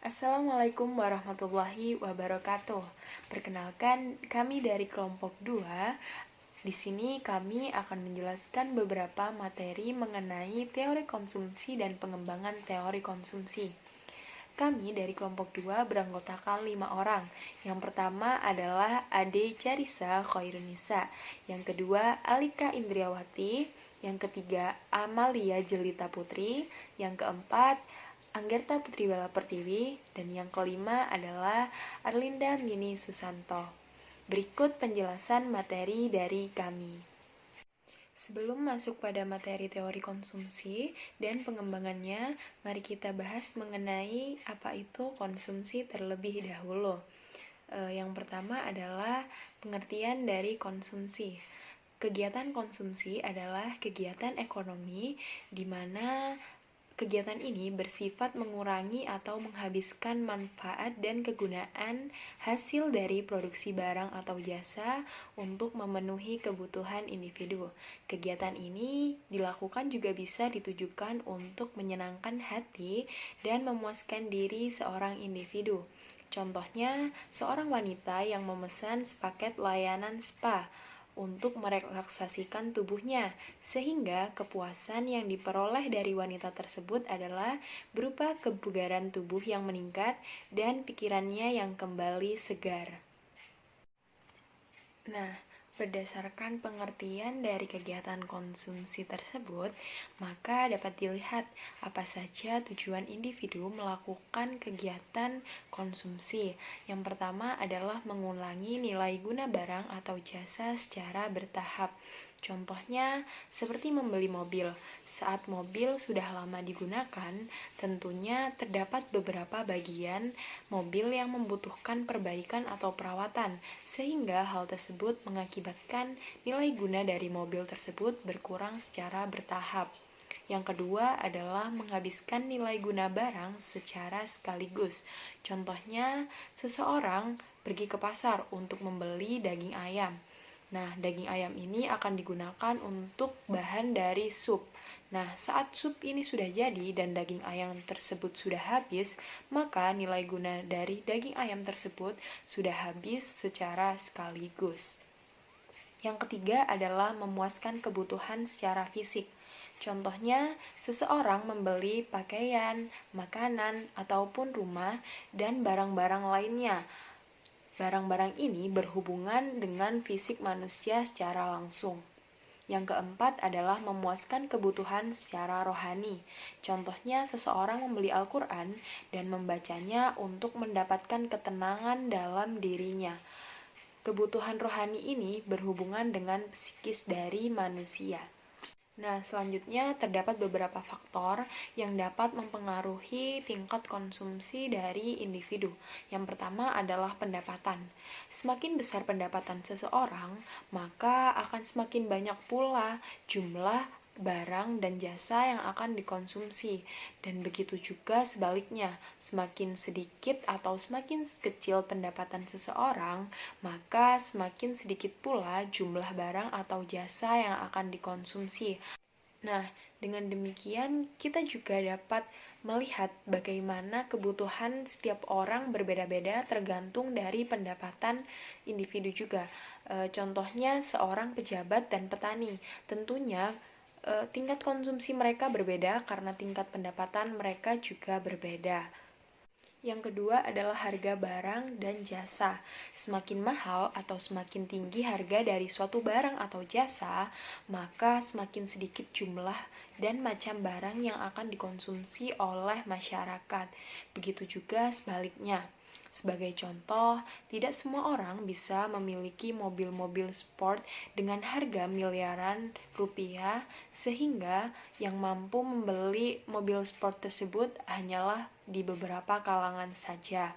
Assalamualaikum warahmatullahi wabarakatuh. Perkenalkan, kami dari kelompok 2. Di sini kami akan menjelaskan beberapa materi mengenai teori konsumsi dan pengembangan teori konsumsi. Kami dari kelompok 2 beranggotakan 5 orang. Yang pertama adalah Ade Carisa Khairunisa, yang kedua Alika Indriawati, yang ketiga Amalia Jelita Putri, yang keempat Anggerta Putriwala Pertiwi, dan yang kelima adalah Arlinda Mini Susanto. Berikut penjelasan materi dari kami. Sebelum masuk pada materi teori konsumsi dan pengembangannya, mari kita bahas mengenai apa itu konsumsi terlebih dahulu. Yang pertama adalah pengertian dari konsumsi. Kegiatan konsumsi adalah kegiatan ekonomi di mana kegiatan ini bersifat mengurangi atau menghabiskan manfaat dan kegunaan hasil dari produksi barang atau jasa untuk memenuhi kebutuhan individu. Kegiatan ini dilakukan juga bisa ditujukan untuk menyenangkan hati dan memuaskan diri seorang individu. Contohnya, seorang wanita yang memesan sepaket layanan spa untuk merelaksasikan tubuhnya, sehingga kepuasan yang diperoleh dari wanita tersebut adalah berupa kebugaran tubuh yang meningkat dan pikirannya yang kembali segar. Nah, berdasarkan pengertian dari kegiatan konsumsi tersebut, maka dapat dilihat apa saja tujuan individu melakukan kegiatan konsumsi. Yang pertama adalah mengulangi nilai guna barang atau jasa secara bertahap. Contohnya, seperti membeli mobil. Saat mobil sudah lama digunakan, tentunya terdapat beberapa bagian mobil yang membutuhkan perbaikan atau perawatan, sehingga hal tersebut mengakibatkan nilai guna dari mobil tersebut berkurang secara bertahap. Yang kedua adalah menghabiskan nilai guna barang secara sekaligus. Contohnya, seseorang pergi ke pasar untuk membeli daging ayam. Nah, daging ayam ini akan digunakan untuk bahan dari sup. Nah, saat sup ini sudah jadi dan daging ayam tersebut sudah habis, maka nilai guna dari daging ayam tersebut sudah habis secara sekaligus. Yang ketiga adalah memuaskan kebutuhan secara fisik. Contohnya, seseorang membeli pakaian, makanan, ataupun rumah dan barang-barang lainnya. Barang-barang ini berhubungan dengan fisik manusia secara langsung. Yang keempat adalah memuaskan kebutuhan secara rohani. Contohnya, seseorang membeli Al-Quran dan membacanya untuk mendapatkan ketenangan dalam dirinya. Kebutuhan rohani ini berhubungan dengan psikis dari manusia. Nah, selanjutnya terdapat beberapa faktor yang dapat mempengaruhi tingkat konsumsi dari individu. Yang pertama adalah pendapatan. Semakin besar pendapatan seseorang, maka akan semakin banyak pula jumlah barang dan jasa yang akan dikonsumsi. Dan begitu juga sebaliknya, semakin sedikit atau semakin kecil pendapatan seseorang, maka semakin sedikit pula jumlah barang atau jasa yang akan dikonsumsi. Nah, dengan demikian kita juga dapat melihat bagaimana kebutuhan setiap orang berbeda-beda tergantung dari pendapatan individu juga. Contohnya seorang pejabat dan petani, tentunya tingkat konsumsi mereka berbeda karena tingkat pendapatan mereka juga berbeda. Yang kedua adalah harga barang dan jasa. Semakin mahal atau semakin tinggi harga dari suatu barang atau jasa, maka semakin sedikit jumlah dan macam barang yang akan dikonsumsi oleh masyarakat. Begitu juga sebaliknya. Sebagai contoh, tidak semua orang bisa memiliki mobil-mobil sport dengan harga miliaran rupiah, sehingga yang mampu membeli mobil sport tersebut hanyalah di beberapa kalangan saja.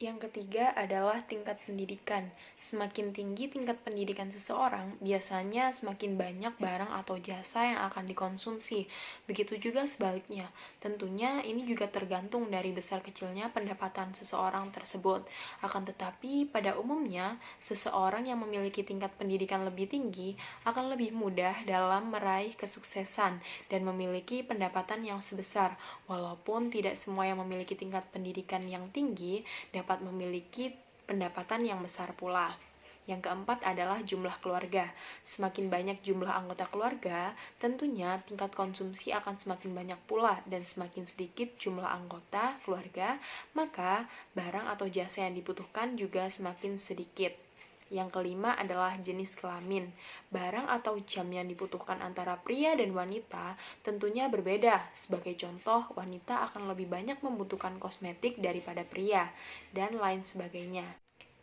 Yang ketiga adalah tingkat pendidikan. Semakin tinggi tingkat pendidikan seseorang, biasanya semakin banyak barang atau jasa yang akan dikonsumsi. Begitu juga sebaliknya. Tentunya ini juga tergantung dari besar kecilnya pendapatan seseorang tersebut. Akan tetapi, pada umumnya, seseorang yang memiliki tingkat pendidikan lebih tinggi akan lebih mudah dalam meraih kesuksesan dan memiliki pendapatan yang sebesar. Walaupun tidak semua yang memiliki tingkat pendidikan yang tinggi dapat memiliki pendapatan yang besar pula. Yang keempat adalah jumlah keluarga. Semakin banyak jumlah anggota keluarga, tentunya tingkat konsumsi akan semakin banyak pula, dan semakin sedikit jumlah anggota keluarga, maka barang atau jasa yang dibutuhkan juga semakin sedikit. Yang kelima adalah jenis kelamin. Barang atau jam yang dibutuhkan antara pria dan wanita tentunya berbeda. Sebagai contoh, wanita akan lebih banyak membutuhkan kosmetik daripada pria, dan lain sebagainya.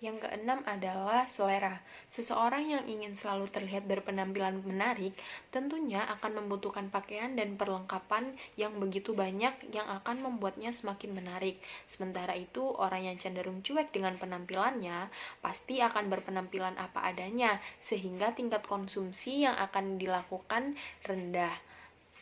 Yang keenam adalah selera. Seseorang yang ingin selalu terlihat berpenampilan menarik tentunya akan membutuhkan pakaian dan perlengkapan yang begitu banyak yang akan membuatnya semakin menarik. Sementara itu, orang yang cenderung cuek dengan penampilannya pasti akan berpenampilan apa adanya, sehingga tingkat konsumsi yang akan dilakukan rendah.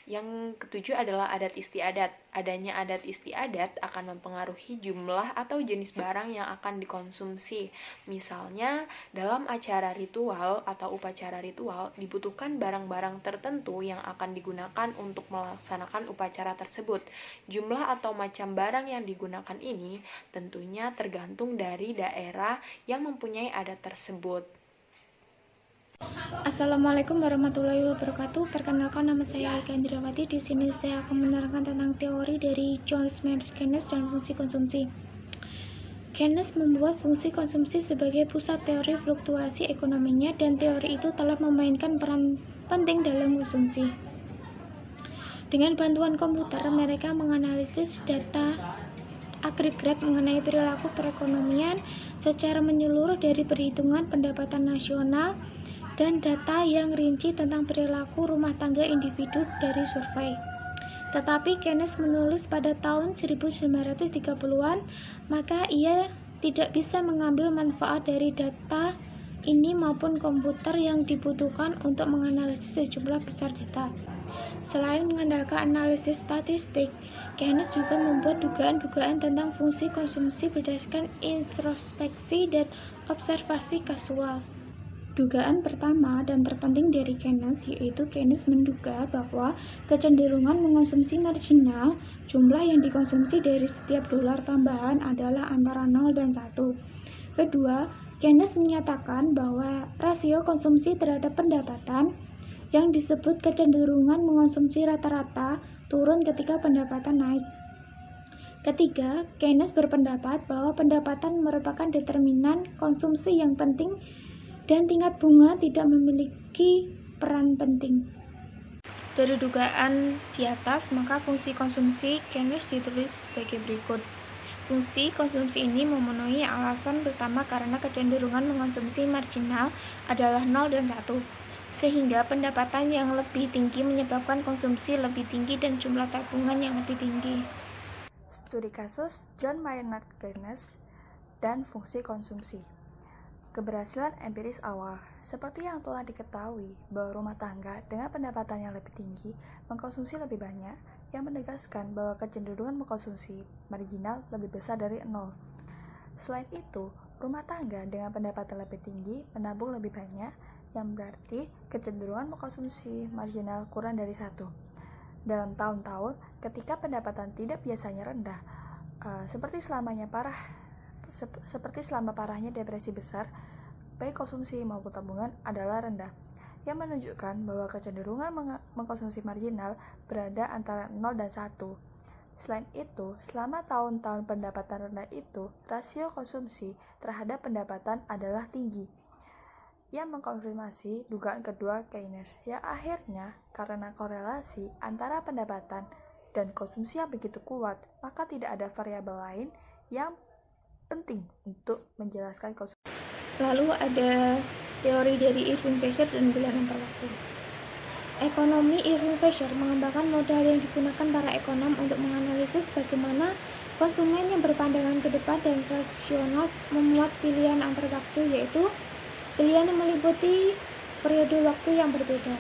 Yang ketujuh adalah adat istiadat. Adanya adat istiadat akan mempengaruhi jumlah atau jenis barang yang akan dikonsumsi. Misalnya, dalam acara ritual atau upacara ritual, dibutuhkan barang-barang tertentu yang akan digunakan untuk melaksanakan upacara tersebut. Jumlah atau macam barang yang digunakan ini tentunya tergantung dari daerah yang mempunyai adat tersebut. Assalamualaikum warahmatullahi wabarakatuh. Perkenalkan, nama saya Eka Indrawati. Di sini saya akan menerangkan tentang teori dari John Maynard Keynes dan fungsi konsumsi. Keynes membuat fungsi konsumsi sebagai pusat teori fluktuasi ekonominya, dan teori itu telah memainkan peran penting dalam konsumsi. Dengan bantuan komputer, mereka menganalisis data agregat mengenai perilaku perekonomian secara menyeluruh dari perhitungan pendapatan nasional dan data yang rinci tentang perilaku rumah tangga individu dari survei. Tetapi Keynes menulis pada tahun 1930-an, maka ia tidak bisa mengambil manfaat dari data ini maupun komputer yang dibutuhkan untuk menganalisis sejumlah besar data. Selain mengandalkan analisis statistik, Keynes juga membuat dugaan-dugaan tentang fungsi konsumsi berdasarkan introspeksi dan observasi kasual. Dugaan pertama dan terpenting dari Keynes yaitu Keynes menduga bahwa kecenderungan mengonsumsi marginal, jumlah yang dikonsumsi dari setiap dolar tambahan, adalah antara 0 dan 1. Kedua, Keynes menyatakan bahwa rasio konsumsi terhadap pendapatan yang disebut kecenderungan mengonsumsi rata-rata turun ketika pendapatan naik. Ketiga, Keynes berpendapat bahwa pendapatan merupakan determinan konsumsi yang penting dan tingkat bunga tidak memiliki peran penting. Dari dugaan di atas, maka fungsi konsumsi Keynes ditulis sebagai berikut. Fungsi konsumsi ini memenuhi alasan pertama karena kecenderungan mengonsumsi marginal adalah 0 dan 1, sehingga pendapatan yang lebih tinggi menyebabkan konsumsi lebih tinggi dan jumlah tabungan yang lebih tinggi. Studi kasus John Maynard Keynes dan fungsi konsumsi. Keberhasilan empiris awal. Seperti yang telah diketahui bahwa rumah tangga dengan pendapatan yang lebih tinggi mengkonsumsi lebih banyak, yang menegaskan bahwa kecenderungan mengkonsumsi marginal lebih besar dari 0. Selain itu, rumah tangga dengan pendapatan lebih tinggi menabung lebih banyak, yang berarti kecenderungan mengkonsumsi marginal kurang dari 1. Dalam tahun-tahun ketika pendapatan tidak biasanya rendah, seperti selama parahnya depresi besar, baik konsumsi maupun tabungan adalah rendah, yang menunjukkan bahwa kecenderungan mengkonsumsi marginal berada antara 0 dan 1. Selain itu, selama tahun-tahun pendapatan rendah itu, rasio konsumsi terhadap pendapatan adalah tinggi, yang mengkonfirmasi dugaan kedua Keynes, yang akhirnya karena korelasi antara pendapatan dan konsumsi yang begitu kuat, maka tidak ada variabel lain yang penting untuk menjelaskan konsumsi. Lalu ada teori dari Irving Fisher dan bilangan per waktu. ekonomi Irving Fisher mengembangkan modal yang digunakan para ekonom untuk menganalisis bagaimana konsumen yang berpandangan ke depan dan rasional memuat pilihan antar waktu, yaitu pilihan yang meliputi periode waktu yang berbeda.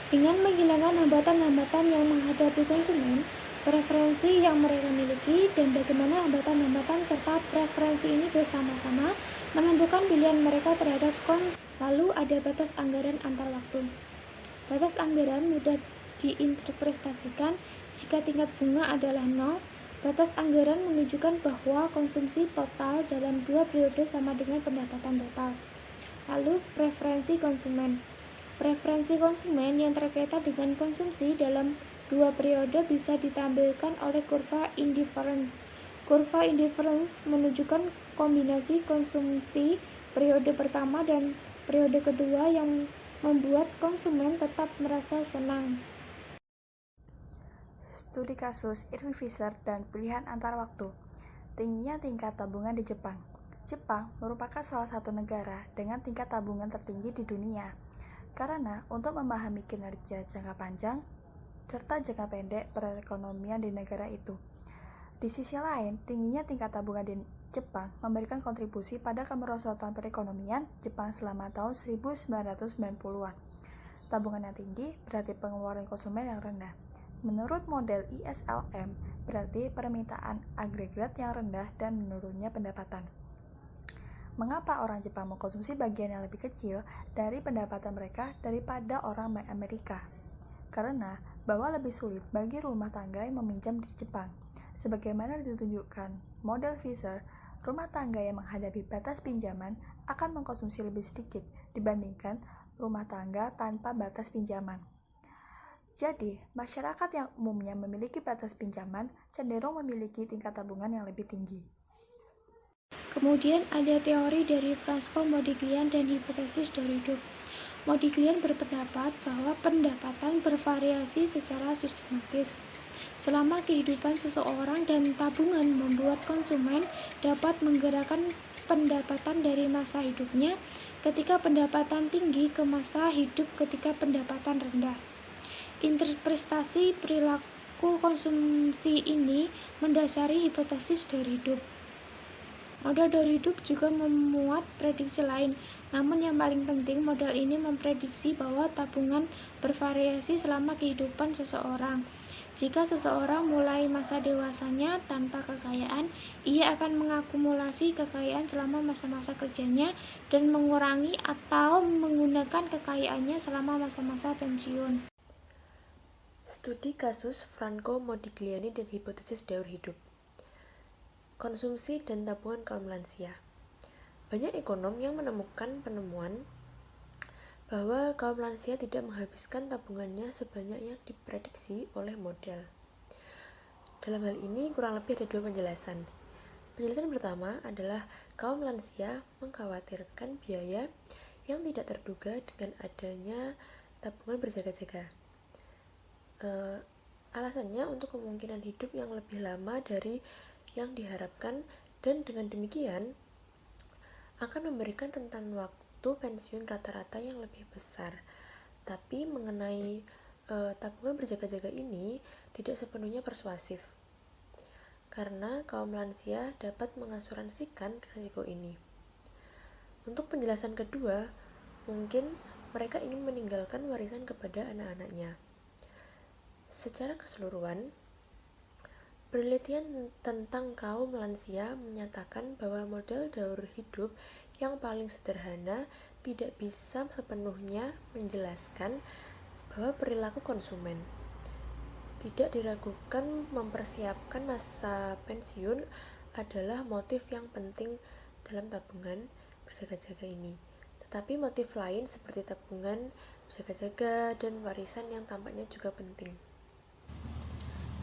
Dengan menghilangkan hambatan-hambatan yang menghadapi konsumen, preferensi yang mereka miliki, dan bagaimana hambatan-hambatan serta preferensi ini bersama-sama menentukan pilihan mereka terhadap konsumen. Lalu ada batas anggaran antar waktu. Batas anggaran mudah diinterpretasikan jika tingkat bunga adalah 0. Batas anggaran menunjukkan bahwa konsumsi total dalam 2 periode sama dengan pendapatan total. Lalu preferensi konsumen. Preferensi konsumen yang terkaitan dengan konsumsi dalam 2 periode bisa ditampilkan oleh kurva indifference. Kurva indifference menunjukkan kombinasi konsumsi periode pertama dan periode kedua yang membuat konsumen tetap merasa senang. Studi kasus Irving Fisher dan pilihan antar waktu. Tingginya tingkat tabungan di Jepang. Jepang merupakan salah satu negara dengan tingkat tabungan tertinggi di dunia. Karena untuk memahami kinerja jangka panjang serta jangka pendek perekonomian di negara itu. Di sisi lain, tingginya tingkat tabungan di Jepang memberikan kontribusi pada kemerosotan perekonomian Jepang selama tahun 1990-an. Tabungan yang tinggi berarti pengeluaran konsumen yang rendah. Menurut model ISLM, berarti permintaan agregat yang rendah dan menurunnya pendapatan. Mengapa orang Jepang mengkonsumsi bagian yang lebih kecil dari pendapatan mereka daripada orang Amerika? Karena bahwa lebih sulit bagi rumah tangga yang meminjam di Jepang. Sebagaimana ditunjukkan model Fisher, rumah tangga yang menghadapi batas pinjaman akan mengkonsumsi lebih sedikit dibandingkan rumah tangga tanpa batas pinjaman. Jadi, masyarakat yang umumnya memiliki batas pinjaman cenderung memiliki tingkat tabungan yang lebih tinggi. Kemudian ada teori dari Francois Modiglian dan hipotesis dari Duke. Modiglian berpendapat bahwa pendapatan bervariasi secara sistematis selama kehidupan seseorang dan tabungan membuat konsumen dapat menggerakkan pendapatan dari masa hidupnya ketika pendapatan tinggi ke masa hidup ketika pendapatan rendah. Interpretasi perilaku konsumsi ini mendasari hipotesis dari Duke. Model dari Duke juga memuat prediksi lain, namun yang paling penting model ini memprediksi bahwa tabungan bervariasi selama kehidupan seseorang. Jika seseorang mulai masa dewasanya tanpa kekayaan, ia akan mengakumulasi kekayaan selama masa-masa kerjanya dan mengurangi atau menggunakan kekayaannya selama masa-masa pensiun. Studi kasus Franco Modigliani dan hipotesis daur hidup. Konsumsi dan tabungan kaum lansia. Banyak ekonom yang menemukan penemuan bahwa kaum lansia tidak menghabiskan tabungannya sebanyak yang diprediksi oleh model. Dalam hal ini kurang lebih ada 2 penjelasan. Penjelasan pertama adalah kaum lansia mengkhawatirkan biaya yang tidak terduga dengan adanya tabungan berjaga-jaga. Alasannya untuk kemungkinan hidup yang lebih lama dari yang diharapkan, dan dengan demikian akan memberikan rentan waktu pensiun rata-rata yang lebih besar. Tapi mengenai tabungan berjaga-jaga ini tidak sepenuhnya persuasif, karena kaum lansia dapat mengasuransikan risiko ini. Untuk penjelasan kedua, mungkin mereka ingin meninggalkan warisan kepada anak-anaknya. Secara keseluruhan, penelitian tentang kaum lansia menyatakan bahwa model daur hidup yang paling sederhana tidak bisa sepenuhnya menjelaskan bahwa perilaku konsumen. Tidak diragukan mempersiapkan masa pensiun adalah motif yang penting dalam tabungan berjaga-jaga ini. Tetapi motif lain seperti tabungan berjaga-jaga dan warisan yang tampaknya juga penting.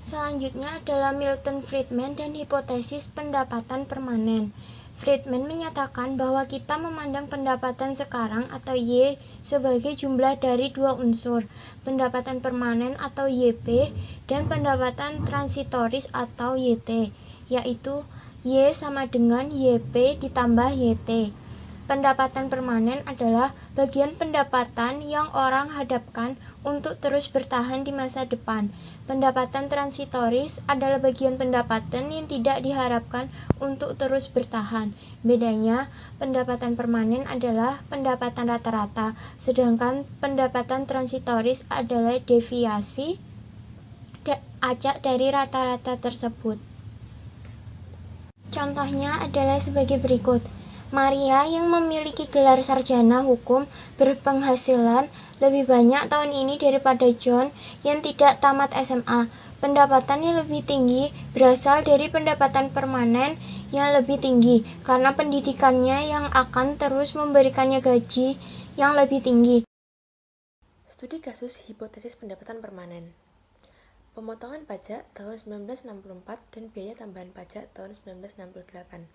Selanjutnya adalah Milton Friedman dan hipotesis pendapatan permanen. Friedman menyatakan bahwa kita memandang pendapatan sekarang atau Y sebagai jumlah dari 2 unsur, pendapatan permanen atau YP dan pendapatan transitoris atau YT, yaitu Y sama dengan YP ditambah YT. Pendapatan permanen adalah bagian pendapatan yang orang hadapkan untuk terus bertahan di masa depan. Pendapatan transitoris adalah bagian pendapatan yang tidak diharapkan untuk terus bertahan. Bedanya, pendapatan permanen adalah pendapatan rata-rata, sedangkan pendapatan transitoris adalah deviasi acak dari rata-rata tersebut. Contohnya adalah sebagai berikut. Maria yang memiliki gelar sarjana hukum berpenghasilan lebih banyak tahun ini daripada John yang tidak tamat SMA. Pendapatan yang lebih tinggi berasal dari pendapatan permanen yang lebih tinggi karena pendidikannya yang akan terus memberikannya gaji yang lebih tinggi. Studi kasus hipotesis pendapatan permanen. Pemotongan pajak tahun 1964 dan biaya tambahan pajak tahun 1968.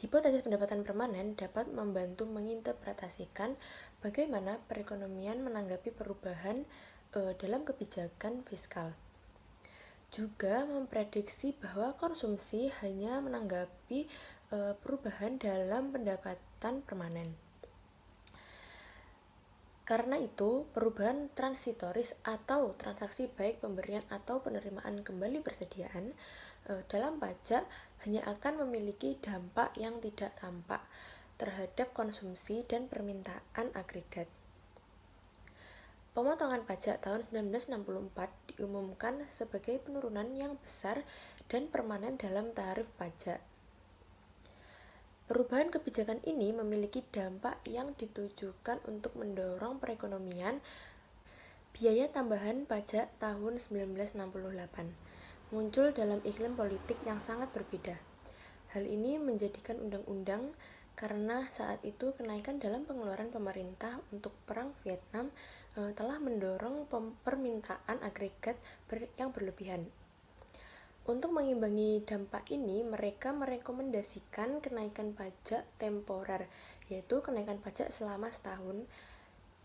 Hipotesis pendapatan permanen dapat membantu menginterpretasikan bagaimana perekonomian menanggapi perubahan dalam kebijakan fiskal. Juga memprediksi bahwa konsumsi hanya menanggapi perubahan dalam pendapatan permanen. Karena itu, perubahan transitoris atau transaksi baik pemberian atau penerimaan kembali persediaan dalam pajak hanya akan memiliki dampak yang tidak tampak terhadap konsumsi dan permintaan agregat. Pemotongan pajak tahun 1964 diumumkan sebagai penurunan yang besar dan permanen dalam tarif pajak. Perubahan kebijakan ini memiliki dampak yang ditujukan untuk mendorong perekonomian. Biaya tambahan pajak tahun 1968 muncul dalam iklim politik yang sangat berbeda. Hal ini menjadikan undang-undang karena saat itu kenaikan dalam pengeluaran pemerintah untuk Perang Vietnam telah mendorong permintaan agregat yang berlebihan. Untuk mengimbangi dampak ini, mereka merekomendasikan kenaikan pajak temporer, yaitu kenaikan pajak selama setahun.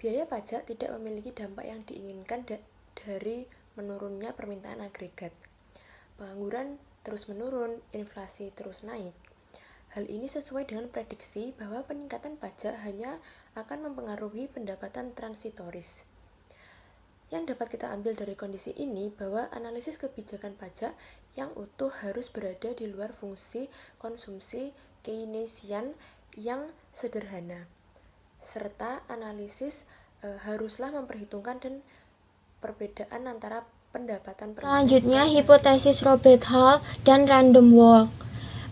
Biaya pajak tidak memiliki dampak yang diinginkan dari menurunnya permintaan agregat. Pengangguran terus menurun, inflasi terus naik. Hal ini sesuai dengan prediksi bahwa peningkatan pajak hanya akan mempengaruhi pendapatan transitoris. Yang dapat kita ambil dari kondisi ini bahwa analisis kebijakan pajak yang utuh harus berada di luar fungsi konsumsi Keynesian yang sederhana, serta analisis haruslah memperhitungkan dan perbedaan antara pendapatan Selanjutnya, hipotesis Robert Hall dan random walk.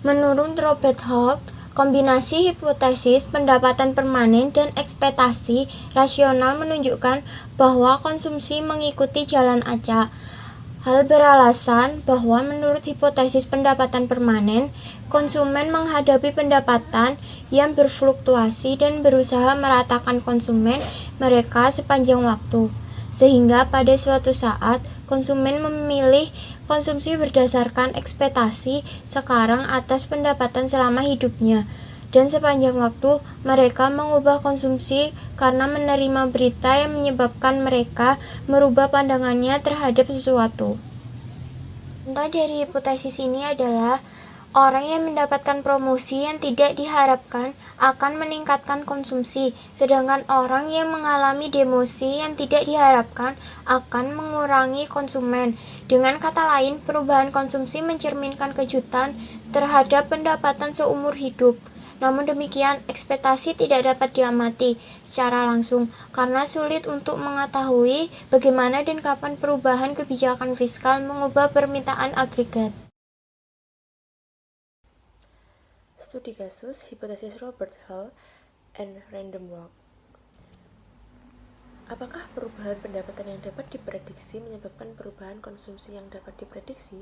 Menurut Robert Hall, kombinasi hipotesis pendapatan permanen dan ekspektasi rasional menunjukkan bahwa konsumsi mengikuti jalan acak. Hal beralasan bahwa menurut hipotesis pendapatan permanen, konsumen menghadapi pendapatan yang berfluktuasi dan berusaha meratakan konsumen mereka sepanjang waktu. Sehingga pada suatu saat, konsumen memilih konsumsi berdasarkan ekspektasi sekarang atas pendapatan selama hidupnya. Dan sepanjang waktu, mereka mengubah konsumsi karena menerima berita yang menyebabkan mereka merubah pandangannya terhadap sesuatu. Contoh dari hipotesis ini adalah orang yang mendapatkan promosi yang tidak diharapkan akan meningkatkan konsumsi, sedangkan orang yang mengalami demosi yang tidak diharapkan akan mengurangi konsumen. Dengan kata lain, perubahan konsumsi mencerminkan kejutan terhadap pendapatan seumur hidup. Namun demikian, ekspektasi tidak dapat diamati secara langsung karena sulit untuk mengetahui bagaimana dan kapan perubahan kebijakan fiskal mengubah permintaan agregat. Studi kasus hipotesis Robert Hall and random walk. Apakah perubahan pendapatan yang dapat diprediksi menyebabkan perubahan konsumsi yang dapat diprediksi?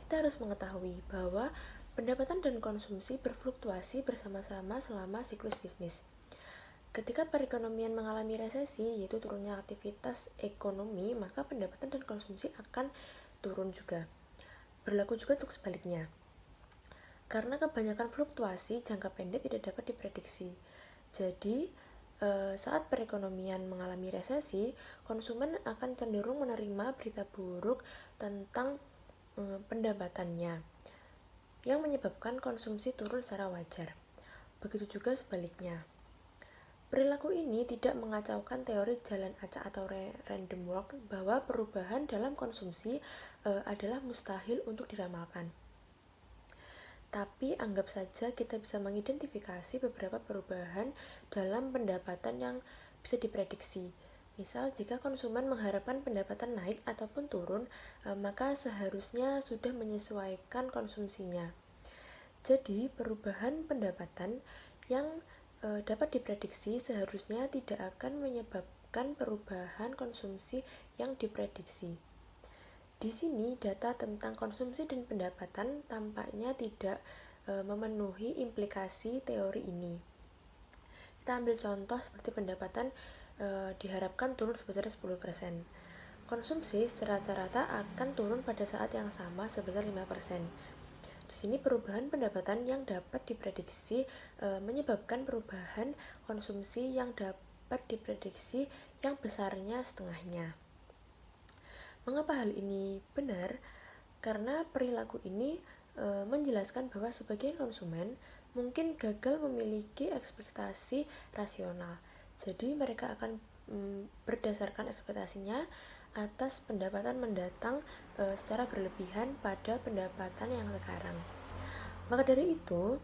Kita harus mengetahui bahwa pendapatan dan konsumsi berfluktuasi bersama-sama selama siklus bisnis. Ketika perekonomian mengalami resesi, yaitu turunnya aktivitas ekonomi, maka pendapatan dan konsumsi akan turun juga. Berlaku juga untuk sebaliknya. Karena kebanyakan fluktuasi jangka pendek tidak dapat diprediksi. Jadi, saat perekonomian mengalami resesi, konsumen akan cenderung menerima berita buruk tentang pendapatannya, yang menyebabkan konsumsi turun secara wajar. begitu juga sebaliknya. Perilaku ini tidak mengacaukan teori jalan acak atau random walk bahwa perubahan dalam konsumsi adalah mustahil untuk diramalkan. Tapi anggap saja kita bisa mengidentifikasi beberapa perubahan dalam pendapatan yang bisa diprediksi. Misal, jika konsumen mengharapkan pendapatan naik ataupun turun, maka seharusnya sudah menyesuaikan konsumsinya. Jadi, perubahan pendapatan yang dapat diprediksi seharusnya tidak akan menyebabkan perubahan konsumsi yang diprediksi. Di sini, data tentang konsumsi dan pendapatan tampaknya tidak memenuhi implikasi teori ini. Kita ambil contoh seperti pendapatan diharapkan turun sebesar 10%. Konsumsi secara rata-rata akan turun pada saat yang sama sebesar 5%. Di sini perubahan pendapatan yang dapat diprediksi menyebabkan perubahan konsumsi yang dapat diprediksi yang besarnya setengahnya. Mengapa hal ini benar? Karena perilaku ini menjelaskan bahwa sebagian konsumen mungkin gagal memiliki ekspektasi rasional. Jadi mereka akan berdasarkan ekspektasinya atas pendapatan mendatang secara berlebihan pada pendapatan yang sekarang. Maka dari itu,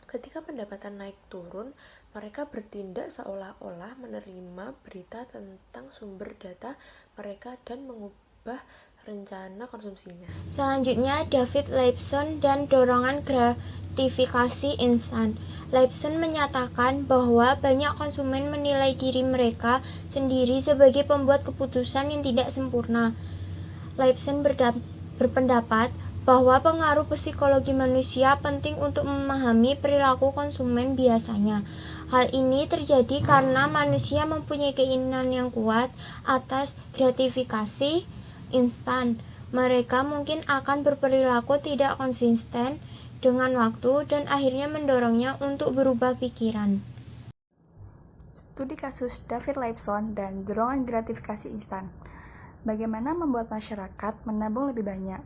ketika pendapatan naik turun, mereka bertindak seolah-olah menerima berita tentang sumber data mereka dan mengubah rencana konsumsinya. Selanjutnya, David Leibson dan dorongan gratifikasi instan. Leibson menyatakan bahwa banyak konsumen menilai diri mereka sendiri sebagai pembuat keputusan yang tidak sempurna. Leibson berpendapat bahwa pengaruh psikologi manusia penting untuk memahami perilaku konsumen biasanya. Hal ini terjadi karena manusia mempunyai keinginan yang kuat atas gratifikasi instan. Mereka mungkin akan berperilaku tidak konsisten dengan waktu dan akhirnya mendorongnya untuk berubah pikiran. Studi kasus David Leibson dan dorongan gratifikasi instan. Bagaimana membuat masyarakat menabung lebih banyak?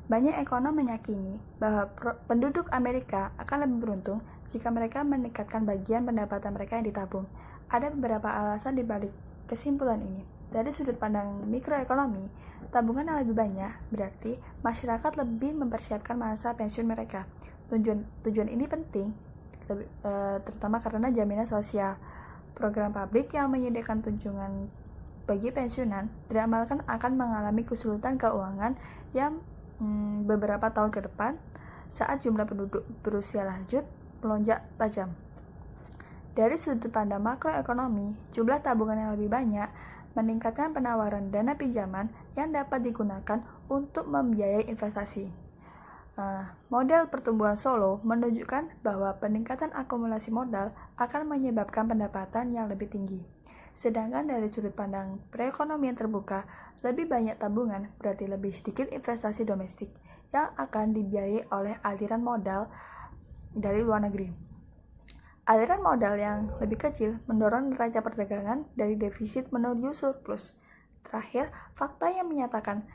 Banyak ekonom meyakini bahwa penduduk Amerika akan lebih beruntung jika mereka meningkatkan bagian pendapatan mereka yang ditabung. Ada beberapa alasan di balik kesimpulan ini. Dari sudut pandang mikroekonomi, tabungan yang lebih banyak berarti masyarakat lebih mempersiapkan masa pensiun mereka. Tujuan ini penting, terutama karena jaminan sosial. Program publik yang menyediakan tunjangan bagi pensiunan diramalkan akan mengalami kesulitan keuangan yang beberapa tahun ke depan saat jumlah penduduk berusia lanjut melonjak tajam. Dari sudut pandang makroekonomi, jumlah tabungan yang lebih banyak meningkatkan penawaran dana pinjaman yang dapat digunakan untuk membiayai investasi. Model pertumbuhan Solow menunjukkan bahwa peningkatan akumulasi modal akan menyebabkan pendapatan yang lebih tinggi. Sedangkan dari sudut pandang perekonomian terbuka, lebih banyak tabungan berarti lebih sedikit investasi domestik yang akan dibiayai oleh aliran modal dari luar negeri. Aliran modal yang lebih kecil mendorong neraca perdagangan dari defisit menuju surplus. Terakhir, fakta yang menyatakan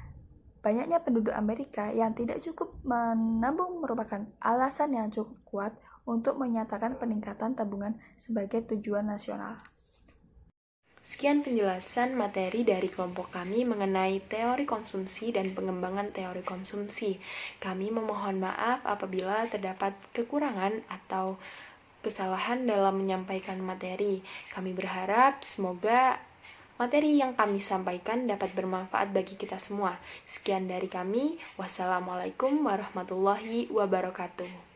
banyaknya penduduk Amerika yang tidak cukup menabung merupakan alasan yang cukup kuat untuk menyatakan peningkatan tabungan sebagai tujuan nasional. Sekian penjelasan materi dari kelompok kami mengenai teori konsumsi dan pengembangan teori konsumsi. Kami memohon maaf apabila terdapat kekurangan atau kesalahan dalam menyampaikan materi. Kami berharap semoga materi yang kami sampaikan dapat bermanfaat bagi kita semua. Sekian dari kami. Wassalamualaikum warahmatullahi wabarakatuh.